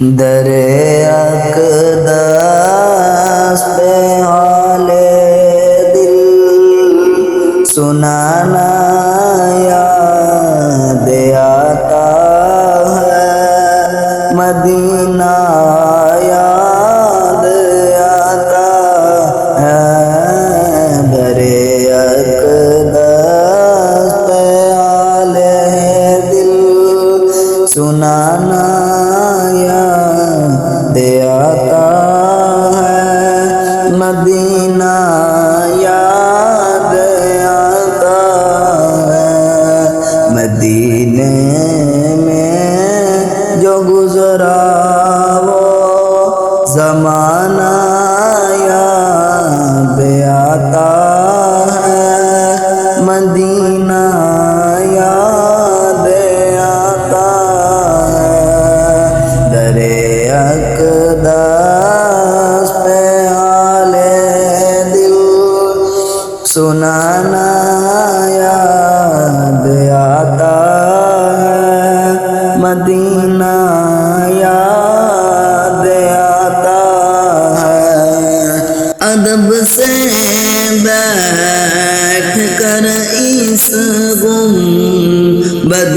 در اقدس پہ حال دل سنانا یاد آتا ہے، مدینہ یاد آتا ہے، در اقدس پہ حال دل سنانا یاد آتا ہے، مدینہ یاد آتا ہے، مدینے میں جو گزرا وہ زمانہ یاد آتا ہے، مدینہ یاد آتا ہے، در اقدس پہ حال دل سنانا یاد آتا ہے، مدینہ یاد آتا ہے، ادب سے بیٹھ کر اس گنبد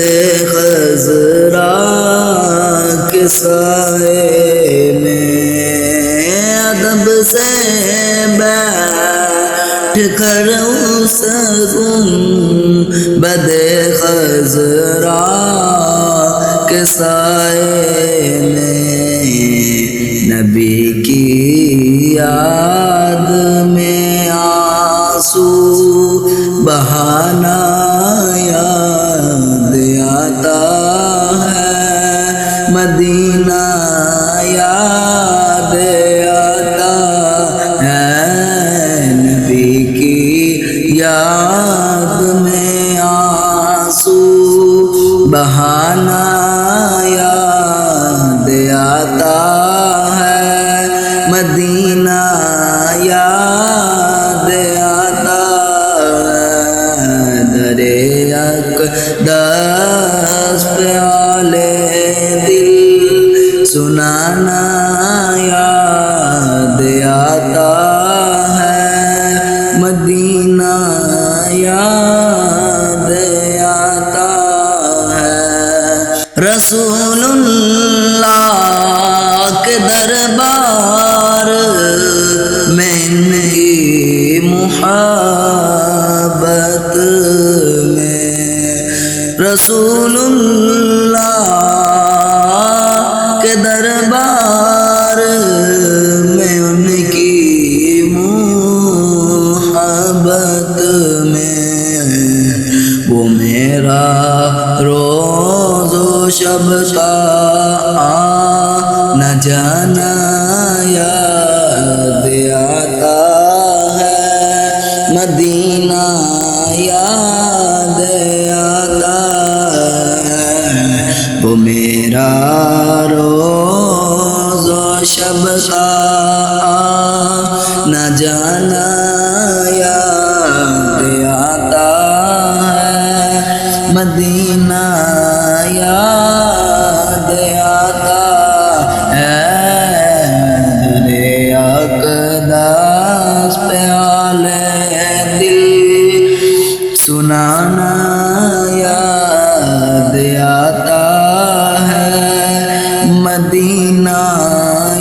خضرا کے سائے میں، ادب سے بیٹھ کر اس گنبد خضرا کے سائے میں، نبی کی یاد میں آنسو بہانا یاد آتا ہے، مدینہ یاد آتا ہے، نبی کی یاد میں آنسو بہانا یاد آتا ہے، مدینہ یاد آتا ہے، در اقدس پہ حال دل سنانا یاد آتا ہے، مدینہ یاد آتا ہے، رسول اللہ کے دربار میں نہیں محبت میں، رسول اللہ کے دربار میں ان کی محبت میں، وہ میرا روز و شب کا آنا جانا یاد آتا ہے، مدینہ یاد آتا ہے، وہ میرا روز و شب کا آنا جانا یاد آتا ہے، مدینہ یاد آتا ہے، در اقدس پہ حال دل سنانا یاد آتا ہے، مدینہ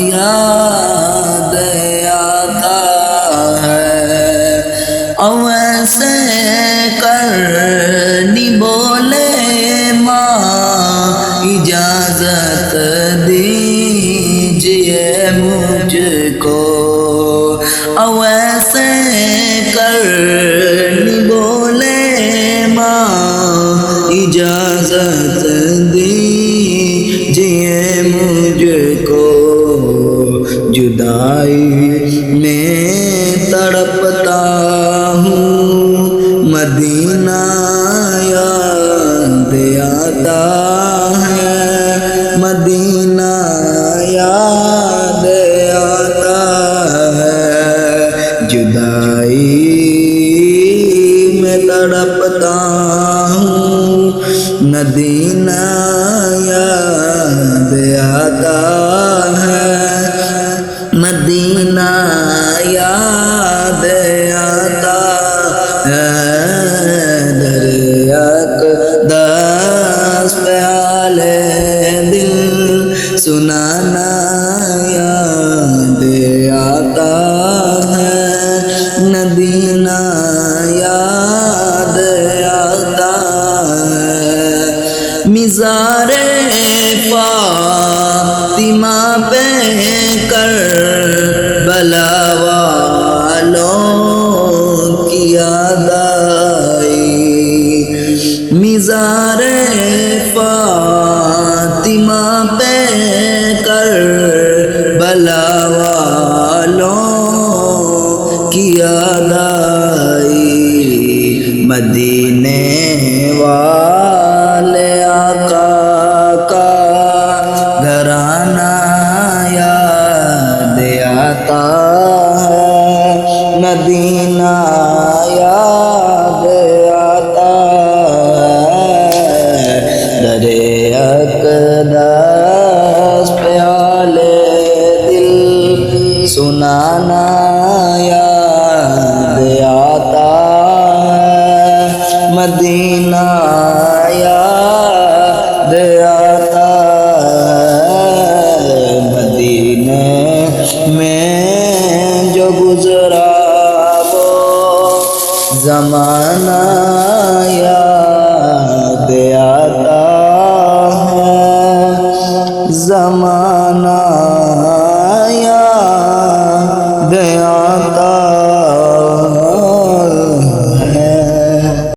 یاد آتا ہے، اویسے کرنی بولے ماں اجازت دیجئے مجھ کو، اویسے کرنی بولے ماں اجازت دیجئے مجھ کو، جدائی میں تڑپتا ہوں، مدینہ یاد آتا ہے، مدینہ یاد آتا ہے، جدائی میں تڑپتا ہوں، مدینہ یاد آتا ہے مدینہ یاد آتا ہے دریات دس پیالے دل سنانا یاد آتا ہے مدینہ یاد آتا ہے مزار فاطمہ پہ کربلا والوں کی یاد آئی مزار فاطمہ پہ کربلا والوں کی یاد آئی مدینے والے آقا کا گھرانہ یاد آتا ہے مدینہ یاد آتا ہے درے اقدس پیالے دل سنانا یاد آتا ہے مدینہ یاد آتا ہے مدینے میں جو گزرا وہ زمانہ یاد آتا